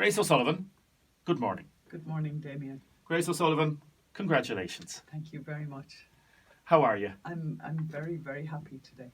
Grace O'Sullivan, good morning. Good morning, Damien. Grace O'Sullivan, congratulations. Thank you very much. How are you? I'm very, very happy today.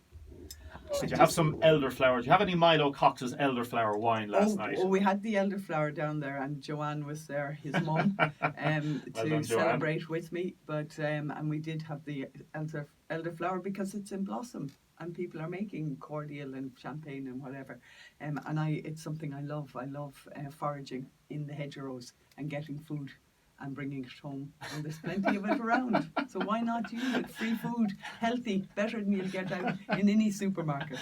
Did you have some elderflower? Did you have any Milo Cox's elderflower wine last night? Oh, we had the elderflower down there, and Joanne was there, his mum, to celebrate with me. But and we did have the elderflower because it's in blossom, and people are making cordial and champagne and whatever. And it's something I love. I love foraging in the hedgerows and getting food and bringing it home, and there's plenty of it around. So why not use it? Free food, healthy, better than you'll get out in any supermarket.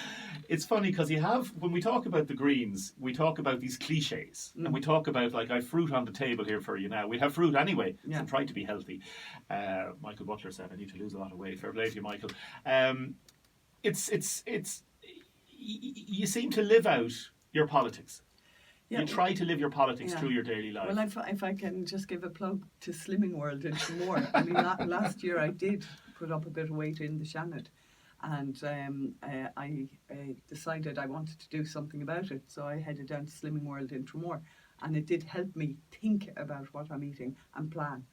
It's funny because when we talk about the greens, we talk about these cliches, and we talk about, like, I've fruit on the table here for you now. We have fruit anyway, so try to be healthy. Michael Butler said, I need to lose a lot of weight. Fair play to you, Michael. You seem to live out your politics. Yeah, you try to live your politics through your daily life. Well, if I can just give a plug to Slimming World in Tremor. I mean, last year I did put up a bit of weight in the Shannon, and I decided I wanted to do something about it. So I headed down to Slimming World in Tremor, and it did help me think about what I'm eating and plan.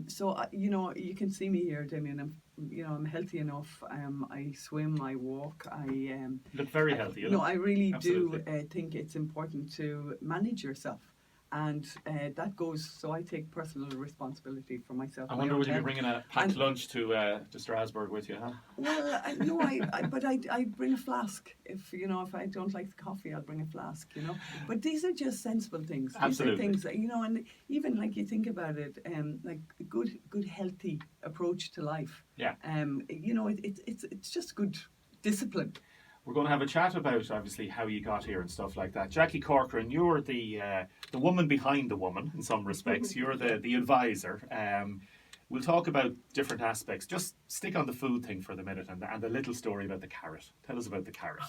So you can see me here, Damien. I'm healthy enough. I swim, I walk. I look very healthy. I really do think it's important to manage yourself, and that goes. So I take personal responsibility for myself. I wonder, would you be bringing a packed lunch to Strasbourg with you? Huh? Well, but I bring a flask. If I don't like the coffee, I'll bring a flask. But these are just sensible things. Absolutely. These are things that, and even like you think about it, like a good healthy approach to life. Yeah. It's just good discipline. We're going to have a chat about, obviously, how you got here and stuff like that. Jackie Corcoran, you're the woman behind the woman in some respects. You're the advisor. We'll talk about different aspects. Just stick on the food thing for the minute and the little story about the carrot. Tell us about the carrot.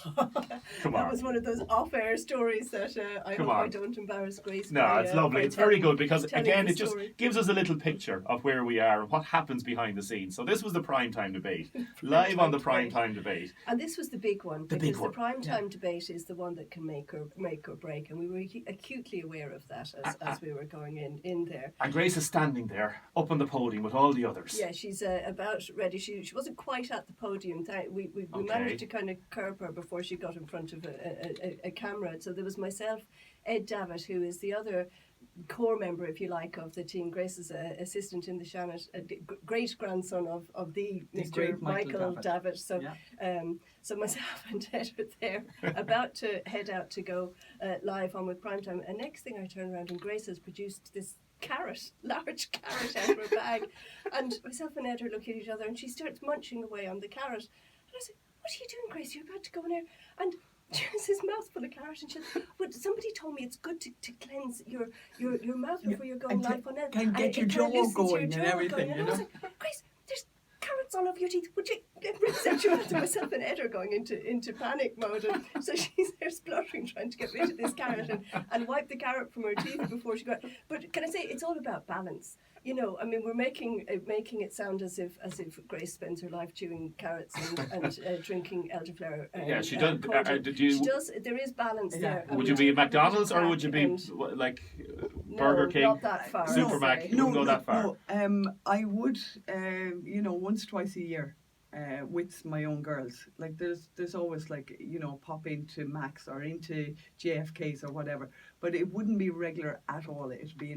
Come on. That was one of those off-air stories that I hope I don't embarrass Grace. No, it's lovely. It's very good because, again, it just gives us a little picture of where we are and what happens behind the scenes. So this was the primetime debate, live on the primetime debate. And this was the big one, because the primetime debate is the one that can make or break, and we were acutely aware of that as we were going in there. And Grace is standing there, up on the podium with all the others. Yeah, she's about ready. She wasn't quite at the podium. We managed to kind of curb her before she got in front of a camera. So there was myself, Ed Davitt, who is the other core member, if you like, of the team. Grace's assistant in the Shannon, great grandson of the Mr. Michael Davitt. So, so myself and Ed are there, about to head out to go live on with Primetime. And next thing I turn around and Grace has produced this large carrot out of her bag, and myself and Ed are looking at each other, and she starts munching away on the carrot, and I said, "What are you doing, Grace? You're about to go in there." And she has this mouthful of carrot, and she said, "But somebody told me it's good to cleanse your mouth before you're going live on it, and get your jaw going and everything." And I was like, "Grace, there's carrots all over your teeth. Would you rinse out your mouth?" Myself and Ed are going into panic mode, and so she's there spluttering, trying to get rid of this carrot and wipe the carrot from her teeth before she got. But can I say, it's all about balance. I mean, we're making it sound as if Grace spends her life chewing carrots and drinking elderflower. Yeah, she does. She does. There is balance there. Would you be at McDonald's or would you be like Burger King? Not that far. Super Mac. You wouldn't go that far. No. I would. Once, twice a year. With my own girls, like there's always pop into Max or into JFK's or whatever, but it wouldn't be regular at all. It'd be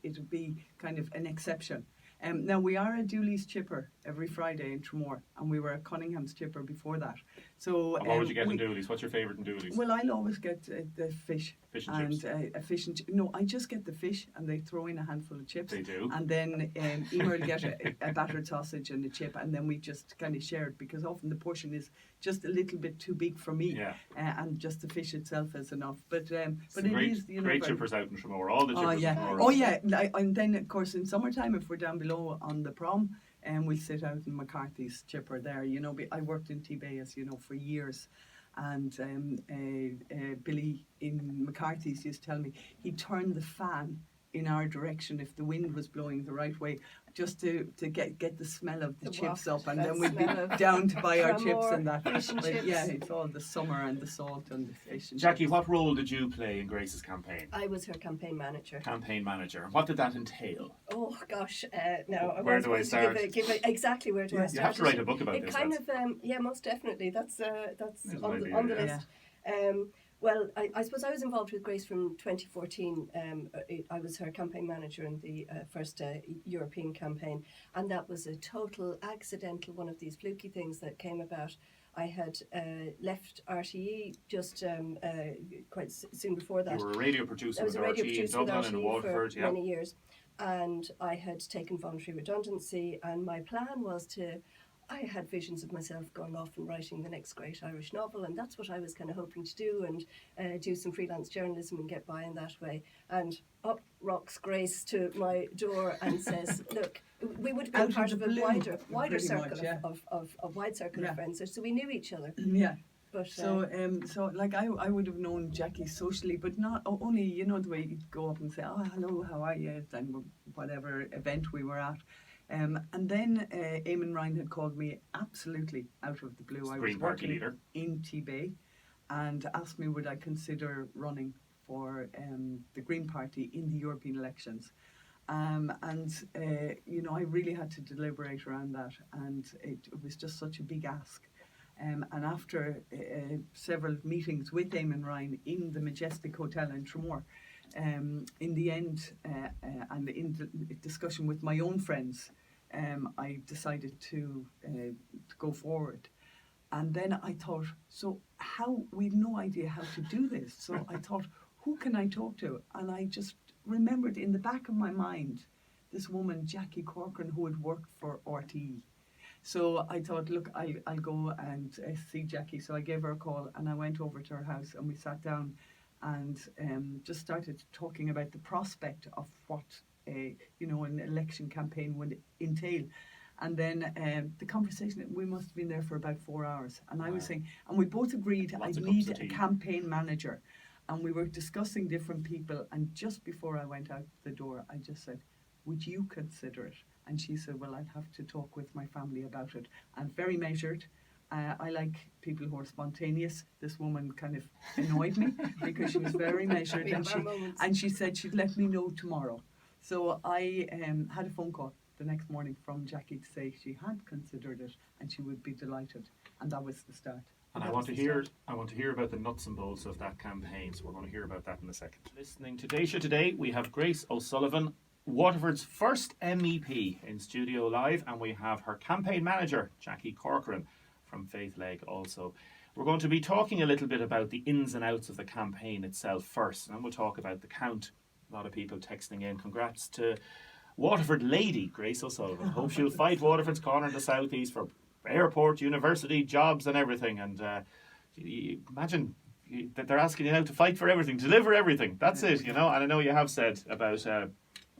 it'd be kind of an exception. Now we are a Dooley's chipper every Friday in Tremor, and we were at Cunningham's chipper before that. So what would you get in Dooley's? What's your favourite in Dooley's? Well, I'll always get the fish. Fish and chips. A fish and no, I just get the fish, and they throw in a handful of chips. They do. And then Emer will get a battered sausage and a chip, and then we just kind of share it, because often the portion is just a little bit too big for me, and just the fish itself is enough. But it is great chippers out in Tremor. All the chippers. And then of course in summertime, if we're down below on the prom, and we'll sit out in McCarthy's chipper there. I worked in T-Bay, as you know, for years. And Billy in McCarthy's used to tell me he'd turn the fan in our direction if the wind was blowing the right way, just to get the smell of the chips waft, up, and that then we'd be smell of down to buy our chips Tramore and that. fish and But chips. yeah, it's all the summer and the salt and the fish and Jackie, chips. what role did you play in Grace's campaign? I was her campaign manager. Campaign manager. What did that entail? Oh gosh, now I Where was do I supposed to start? give exactly where do I Yeah. start? You have to write a book about It this. kind lads. of yeah, most definitely. That's There's on an the, idea, on the yeah. list. Well, I suppose I was involved with Grace from 2014. I was her campaign manager in the first European campaign, and that was a total accidental, one of these fluky things that came about. I had left RTE just quite soon before that. You were a radio producer I was with a radio RTE in producer with Dublin and RTE Waterford. for Yeah. many years, and I had taken voluntary redundancy, and my plan was to. I had visions of myself going off and writing the next great Irish novel, and that's what I was kind of hoping to do, and do some freelance journalism and get by in that way. And up rocks Grace to my door and says, "Look, we would have been Out of part the of a blue, wider pretty circle much, yeah. of wide circle Yeah. of friends, so we knew each other." Yeah. But So like I would have known Jackie socially, but not only, you know, the way you'd go up and say, "Oh, hello, how are you?" and whatever event we were at. And then Eamon Ryan had called me absolutely out of the blue. I was Green Party working leader. in T-Bay, and asked me would I consider running for the Green Party in the European elections. You know, I really had to deliberate around that, and it was just such a big ask. And after several meetings with Damien Ryan in the Majestic Hotel in Tramore, in the end, and in the discussion with my own friends, I decided to go forward. And then I thought, so how, we've no idea how to do this. So I thought, who can I talk to? And I just remembered in the back of my mind, this woman, Jackie Corcoran, who had worked for RTE. So I thought, look, I'll go and see Jackie. So I gave her a call, and I went over to her house, and we sat down and just started talking about the prospect of what you know, an election campaign would entail. And then the conversation, we must have been there for about 4 hours. And I was saying, and we both agreed Lots I of need cups of a tea. campaign manager. And we were discussing different people. And just before I went out the door, I just said, would you consider it? And she said, well, I'd have to talk with my family about it. And very measured. I like people who are spontaneous. This woman kind of annoyed me because she was very measured. We and have our moments. she said she'd let me know tomorrow. So I had a phone call the next morning from Jackie to say she had considered it and she would be delighted. And that was the start. And I want to hear about the nuts and bolts of that campaign, so we're going to hear about that in a second. Listening to Déise Today, we have Grace O'Sullivan, Waterford's first MEP, in studio live, and we have her campaign manager, Jackie Corcoran, from Faith Leg also. We're going to be talking a little bit about the ins and outs of the campaign itself first, and we'll talk about the count. A lot of people texting in. Congrats to Waterford lady Grace O'Sullivan. Hope she'll fight Waterford's corner in the southeast for airport, university, jobs and everything. And you imagine that they're asking you now to fight for everything, deliver everything. That's it, you know. And I know you have said about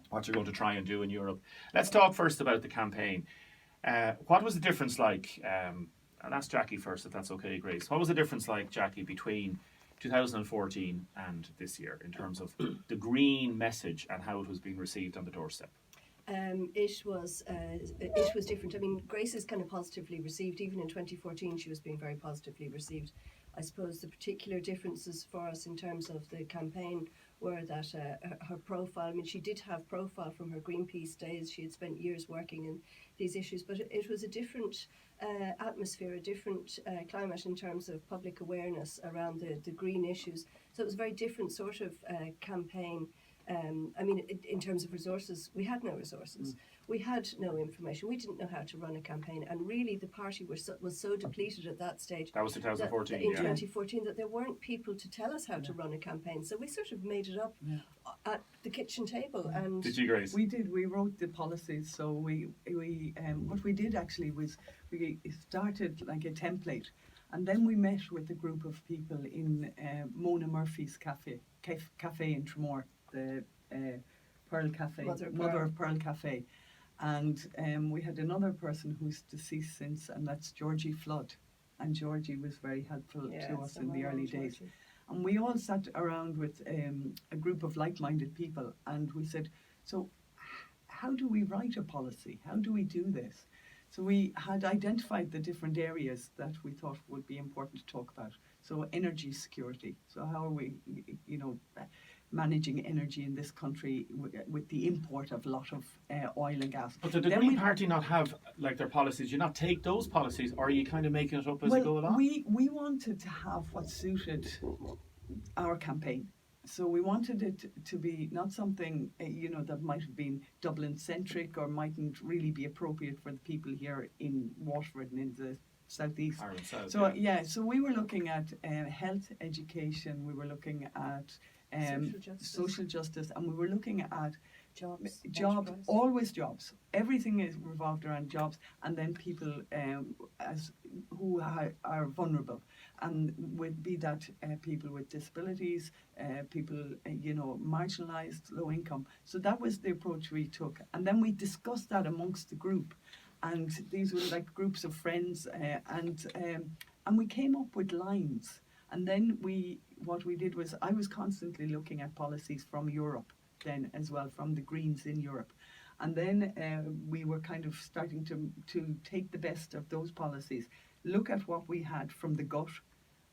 what you're going to try and do in Europe. Let's talk first about the campaign. What was the difference like? I'll ask Jackie first, if that's okay, Grace. What was the difference like, Jackie, between 2014 and this year in terms of the green message and how it was being received on the doorstep? It was different. I mean, Grace is kind of positively received. Even in 2014, she was being very positively received. I suppose the particular differences for us in terms of the campaign were that her profile, I mean, she did have profile from her Greenpeace days. She had spent years working in these issues, but it was a different atmosphere, a different climate in terms of public awareness around the green issues. So it was a very different sort of campaign. I mean, in terms of resources, we had no resources. We had no information. We didn't know how to run a campaign. And really, the party was so depleted at that stage. That was 2014, In yeah. 2014, that there weren't people to tell us how to run a campaign. So we sort of made it up at the kitchen table. And Did you, Grace? We did. We wrote the policies. So we what we did actually was we started like a template, and then we met with a group of people in Mona Murphy's cafe in Tramore, the Pearl Cafe, Mother of Pearl Cafe, and we had another person who's deceased since, and that's Georgie Flood, and Georgie was very helpful to us in the early days. And we all sat around with a group of like-minded people, and we said, so how do we write a policy? How do we do this? So we had identified the different areas that we thought would be important to talk about. So energy security. So how are we, managing energy in this country with the import of a lot of oil and gas? But did the Green Party not have like their policies? You not take those policies, or are you kind of making it up as you go along? We wanted to have what suited our campaign. So we wanted it to be not something, that might have been Dublin-centric or mightn't really be appropriate for the people here in Waterford and in the southeast. Ireland South, so we were looking at health, education, we were looking at social justice, and we were looking at jobs, always jobs. Everything is revolved around jobs, and then people who are vulnerable, and be that people with disabilities, people marginalised, low income. So that was the approach we took, and then we discussed that amongst the group, and these were like groups of friends, and we came up with lines. And then what we did was I was constantly looking at policies from Europe then as well, from the Greens in Europe. And then we were kind of starting to take the best of those policies, look at what we had from the gut,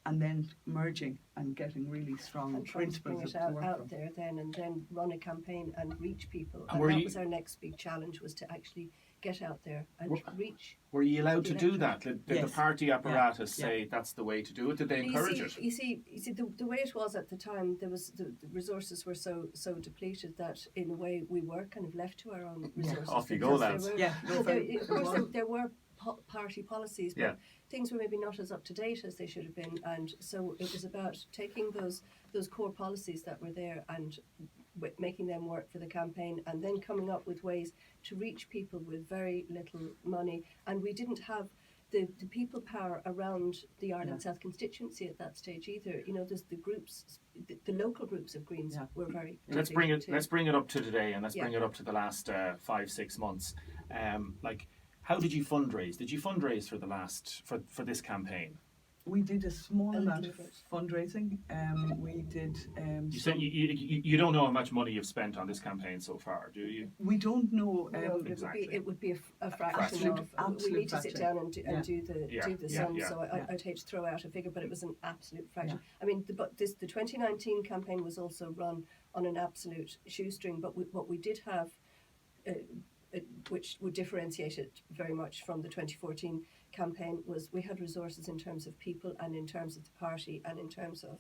and then merging and getting really strong and principles to work out from. there then, and then run a campaign and reach people. And that was our next big challenge, was to actually get out there and reach. Were you allowed to do that? Did the Yes. party apparatus say that's the way to do it? Did they encourage it? You see, the way it was at the time, there was the resources were so depleted that in a way we were kind of left to our own resources. Off you go, lads. Of course, there were party policies, but Yeah. things were maybe not as up to date as they should have been, and so it was about taking those core policies that were there and making them work for the campaign, and then coming up with ways to reach people with very little money. And we didn't have the people power around the Ireland South constituency at that stage either. There's the groups, the local groups of Greens were very. Let's bring it up to today, and let's bring it up to the last 5-6 months. How did you fundraise? Did you fundraise for the last for this campaign? We did a small amount of fundraising. We did. You said you don't know how much money you've spent on this campaigin so far, do you? We don't know. Exactly. It would be a fraction of. Absolute we need to fraction. sit down and do the sum. So I'd hate to throw out a figure, but it was an absolute fraction. Yeah. I mean, the 2019 campaign was also run on an absolute shoestring, but what we did have, which would differentiate it very much from the 2014 campaign, was we had resources in terms of people and in terms of the party and in terms of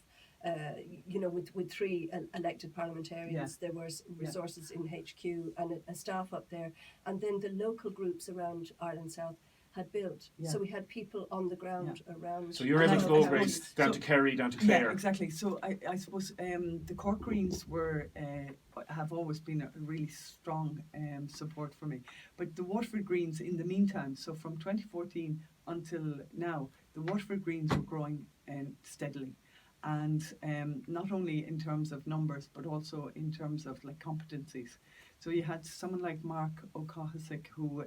with 3 elected parliamentarians, there was resources in HQ and a staff up there, and then the local groups around Ireland South had built. So we had people on the ground around. So you're able to go, Grace, down to Kerry, down to Clare. Yeah, exactly. So I suppose the Cork Greens have always been a really strong support for me. But the Waterford Greens, in the meantime, so from 2014 until now, the Waterford Greens were growing steadily. And not only in terms of numbers, but also in terms of competencies. So you had someone like Mark O'Cahasick, who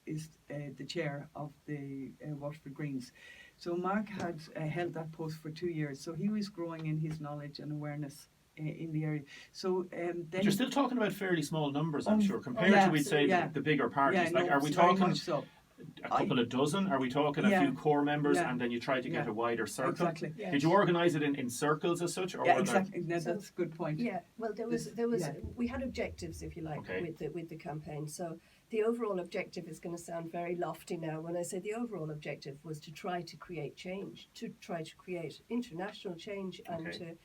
is the chair of the Waterford Greens. So Mark had held that post for 2 years, so he was growing in his knowledge and awareness in the area. So then But you're still talking about fairly small numbers, I'm sure, compared to, we'd say, the bigger parties. Are we talking a couple of dozen? Are we talking a few core members, and then you try to get a wider circle? Exactly. Yes. Did you organise it in circles as such? Or exactly. No, that's a good point. Yeah, well, there was we had objectives, if you like, with the campaign. So the overall objective is going to sound very lofty now. When I say the overall objective was to try to create change, to try to create international change, and to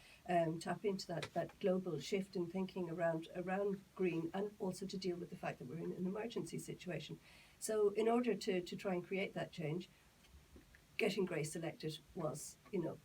tap into that global shift in thinking around green, and also to deal with the fact that we're in an emergency situation. So in order to try and create that change, getting Grace elected was,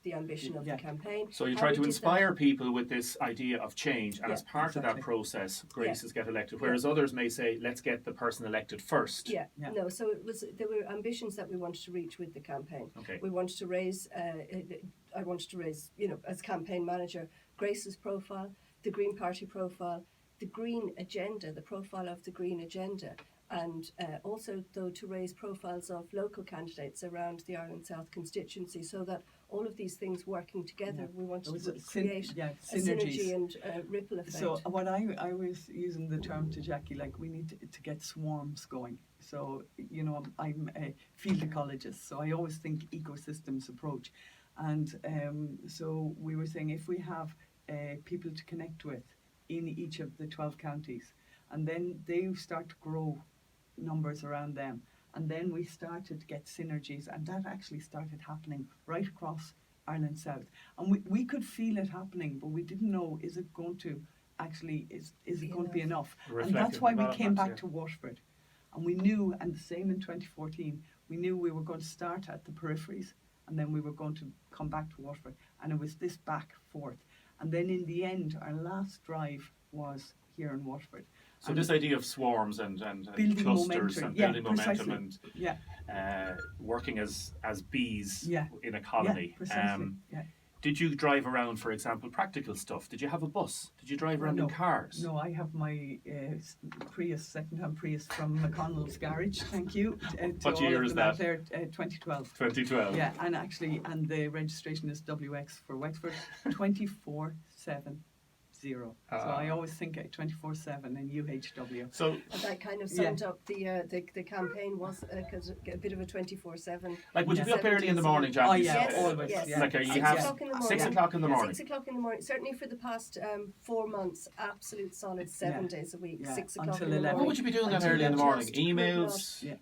the ambition of the campaign. So you try to inspire people with this idea of change, and as part of that process, Grace is get elected. Whereas others may say, let's get the person elected first. No. So there were ambitions that we wanted to reach with the campaign. Okay. We wanted to raise. I wanted to raise, as campaign manager, Grace's profile, the Green Party profile, the Green agenda, the profile of the Green agenda. And also, though, to raise profiles of local candidates around the Ireland South constituency, so that all of these things working together. Yeah. We wanted was to a create a synergies. synergy and ripple effect. So what I was using the term to Jackie, like we need to get swarms going. So, you know, I'm a field ecologist, so I always think ecosystems approach. And so we were saying if we have people to connect with in each of the 12 counties, and then they start to grow numbers around them, and then we started to get synergies, and that actually started happening right across Ireland South. And we could feel it happening, but we didn't know, is it going to actually, is it going to be enough? And that's why we came back to Waterford. And we knew, and the same in 2014, we knew we were going to start at the peripheries, and then we were going to come back to Waterford. And it was this back forth. And then in the end, our last drive was here in Waterford. So this idea of swarms and building clusters momentum. and building Precisely. momentum and working as bees in a Yeah, colony. precisely. Did you drive around, for example, practical stuff? Did you have a bus? Did you drive around in cars? No, I have my Prius, second-hand Prius from McConnell's garage. Thank you. What year is that? There, 2012. 2012. Yeah, and the registration is WX for Wexford, 24/7. So I always think 24/7 in UHW. So that kind of summed up the campaign was a bit of a 24/7. Like, would you be up early in the morning, Jackie? Oh yeah, Yes, always. yes. Yeah. Like, you 6 have o'clock in the morning. 6 o'clock in the morning. 6 o'clock in the morning. Certainly for the past 4 months, absolute solid 7 days a week. 6 o'clock Until in the 11. morning. What would you be doing that Until early in the morning? just could Emails? not-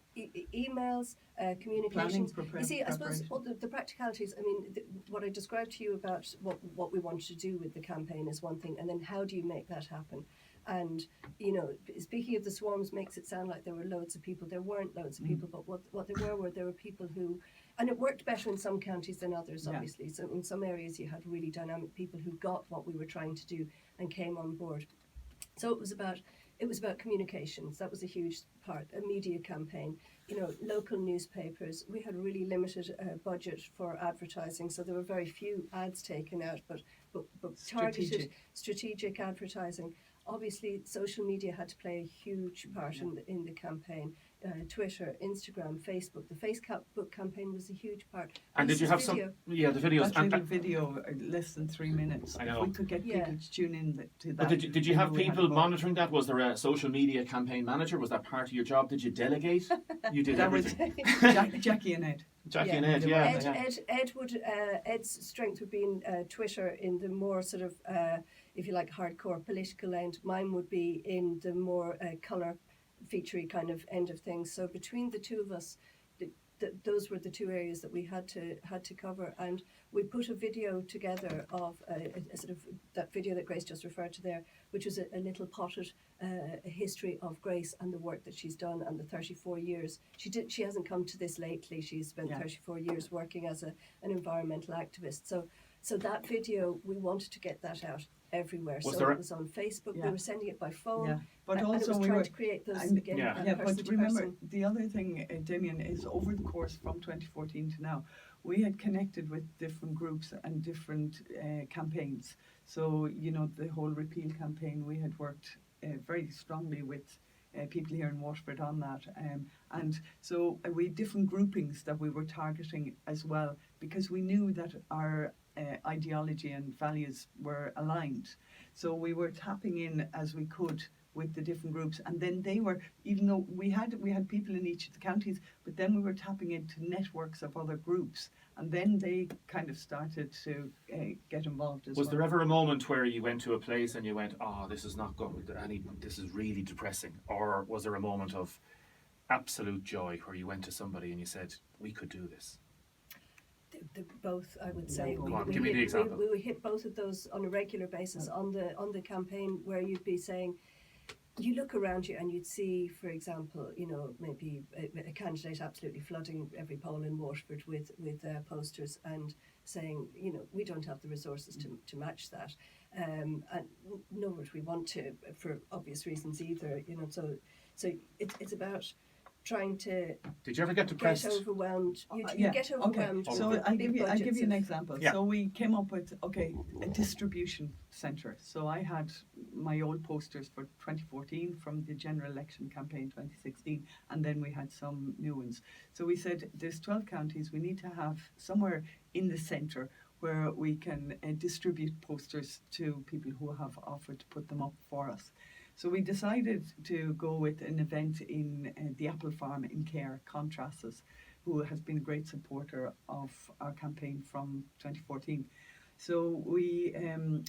emails, communications. Planning, You see, I suppose preparation. all the practicalities, I mean, what I described to you about what we wanted to do with the campaign is one thing, and then how do you make that happen? And, you know, speaking of the swarms makes it sound like there were loads of people. There weren't loads of people, but what there were people who, and it worked better in some counties than others, obviously. So in some areas you had really dynamic people who got what we were trying to do and came on board. So it was about communications. That was a huge part. A media campaign, you know, local newspapers. We had a really limited budget for advertising, so there were very few ads taken out, but targeted strategic advertising. Obviously, social media had to play a huge part in the campaign. Twitter, Instagram, Facebook. The Facebook campaign was a huge part. And did you have video. the videos? That little video, less than 3 minutes. I know. If we could get people to tune in to that. But did you have people monitoring that? Was there a social media campaign manager? Was that part of your job? Did you delegate? You did everything. Jackie and Ed. Jackie and Ed, Ed's strength would be in Twitter, in the more sort of, if you like, hardcore political end. Mine would be in the more colour featurey kind of end of things. So between the two of us, those were the two areas that we had to cover, and we put a video together of a sort of that video that Grace just referred to there, which was a little potted a history of Grace and the work that she's done and the 34 years. She hasn't come to this lately. She's spent 34 years working as an environmental activist. So that video, we wanted to get that out everywhere. It was on Facebook. We were sending it by phone. Yeah. But and also it was we trying were to create those but remember, the other thing, Damien, is over the course from 2014 to now, we had connected with different groups and different campaigns. So, you know, the whole repeal campaign, we had worked very strongly with people here in Waterford on that. And so we had different groupings that we were targeting as well, because we knew that our ideology and values were aligned. So we were tapping in as we could with the different groups, and then they were, even though we had people in each of the counties, but then we were tapping into networks of other groups, and then they kind of started to get involved as well. Was there ever a moment where you went to a place and you went, oh, this is not going, this is really depressing? Or was there a moment of absolute joy where you went to somebody and you said, we could do this? Both, I would say. Give me the example. We hit both of those on a regular basis on the campaign, where you'd be saying, you look around you and you'd see, for example, you know, maybe a candidate absolutely flooding every poll in Waterford with posters and saying, you know, we don't have the resources to match that, and nor would we want to, for obvious reasons either. You know, so it's about trying to Did you ever get depressed? get overwhelmed. You Yeah, get okay. overwhelmed. with So the I'll big give you budgets an of- example. Yeah. So we came up with a distribution centre. So I had my old posters for 2014 from the general election campaign 2016, and then we had some new ones. So we said there's 12 counties. We need to have somewhere in the centre where we can distribute posters to people who have offered to put them up for us. So we decided to go with an event in the apple farm in Care, Contrasses, who has been a great supporter of our campaign from 2014. So we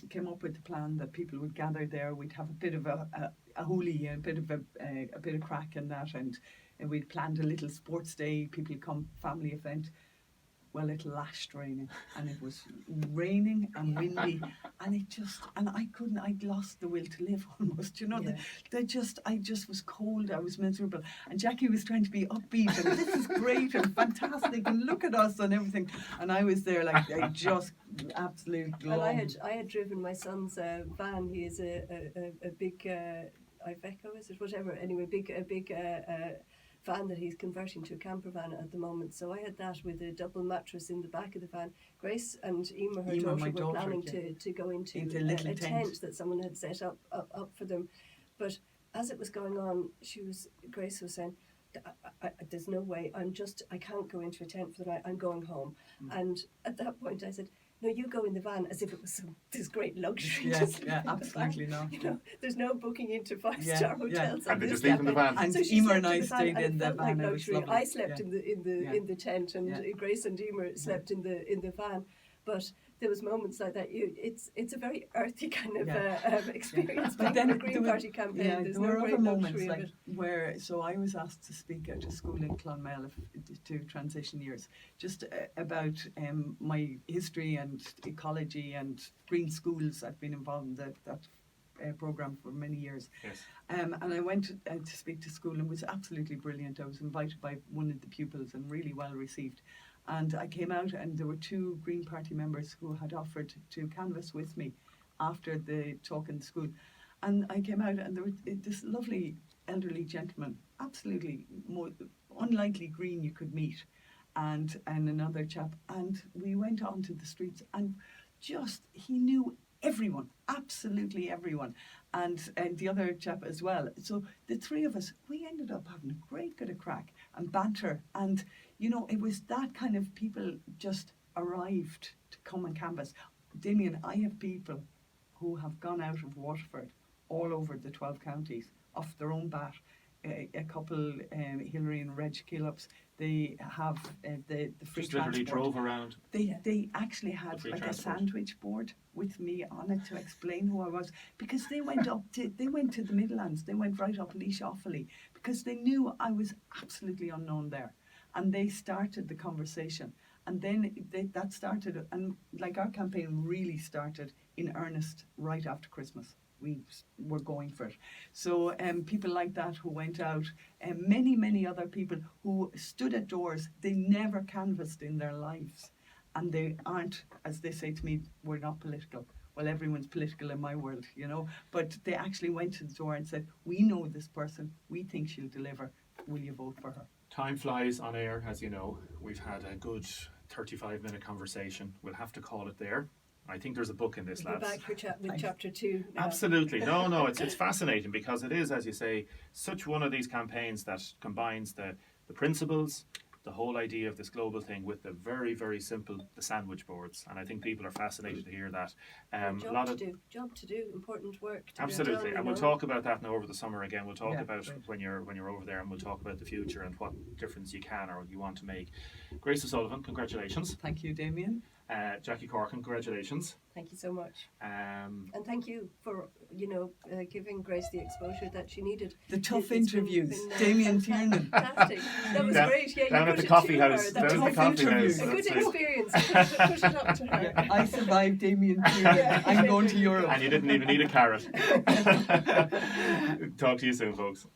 came up with a plan that people would gather there. We'd have a bit of a hoolie, a bit of crack in that, and we'd planned a little sports day. People come, family event. Well, it lashed raining, and it was raining and windy, and I'd lost the will to live almost, you know. Yeah. I just was cold, I was miserable, and Jackie was trying to be upbeat, and this is great and fantastic, and look at us and everything, and I was there like, I just absolute glum. And I had driven my son's van. He is a big Iveco, is it? Whatever. Anyway, a big van that he's converting to a camper van at the moment. So I had that with a double mattress in the back of the van. Grace and Emer, her my daughter, were daughter, planning yeah. to go into Into a little a tent. tent that someone had set up for them. But as it was going on, Grace was saying, there's no way, I can't go into a tent for the night, I'm going home. And at that point I said, no, you go in the van, as if it was this great luxury. Yeah, to sleep yeah, in the absolutely van. not. You know, there's no booking into five-star Yeah, hotels. yeah. on And they this just leave in the campaign. van. And So she Emer slept and I in the van, stayed and in it the felt van, like it was luxury. lovely. I slept Yeah. in Yeah. the tent, and Yeah. Grace and Emer slept in the van. But there was moments like that. It's a very earthy kind of experience. But But then the Green Party campaign, yeah, there's there were no other great moments luxury of like it. where, so I was asked to speak at a school in Clonmel to transition years, just about my history and ecology and green schools. I've been involved in that programme for many years. Yes. And I went to speak to school, and it was absolutely brilliant. I was invited by one of the pupils and really well received. And I came out, and there were two Green Party members who had offered to canvass with me after the talk in the school. And I came out, and there was this lovely elderly gentleman, absolutely unlikely green you could meet, and another chap. And we went onto the streets, and he knew everyone, absolutely everyone, and the other chap as well. So the three of us, we ended up having a great bit of crack and banter, and you know, it was that kind of people just arrived to come and canvass. Damien, I have people who have gone out of Waterford all over the 12 counties off their own bat. A couple, Hillary and Reg Killups, they have the free Just literally transport. drove around. They actually had Free like transport. a sandwich board with me on it to explain who I was, because they went to the Midlands, they went right up Laois Offaly, because they knew I was absolutely unknown there, and they started the conversation, and then that started, and like our campaign really started in earnest right after Christmas. We were going for it. So people like that who went out, and many other people who stood at doors, they never canvassed in their lives. And they aren't, as they say to me, we're not political. Well, everyone's political in my world, you know. But they actually went to the door and said, we know this person, we think she'll deliver, will you vote for her? Time flies on air, as you know. We've had a good 35-minute conversation. We'll have to call it there. I think there's a book in this, We'll be lads. back with chapter 2 now. Absolutely. No, it's fascinating, because it is, as you say, such one of these campaigns that combines the principles, the whole idea of this global thing, with the very, very simple, the sandwich boards. And I think people are fascinated to hear that. Job to do, important work to Absolutely, be done, and we'll talk about that now over the summer again. We'll talk Yeah, about right. when you're over there, and we'll talk about the future and what difference you can or you want to make. Grace O'Sullivan, congratulations. Thank you, Damien. Jackie Corkin, congratulations. Thank you so much. Um, And thank you for, giving Grace the exposure that she needed. The tough It's been- interviews, been, Damien Tiernan. Fantastic. That was Down- great. Yeah, down you at the put it coffee to her. house. That Down was at the coffee interviews. house. a good That's it. experience. Push it up to her. Yeah, I survived Damien Tiernan. Yeah. I'm going to Europe. And you didn't even need a carrot. Talk to you soon, folks.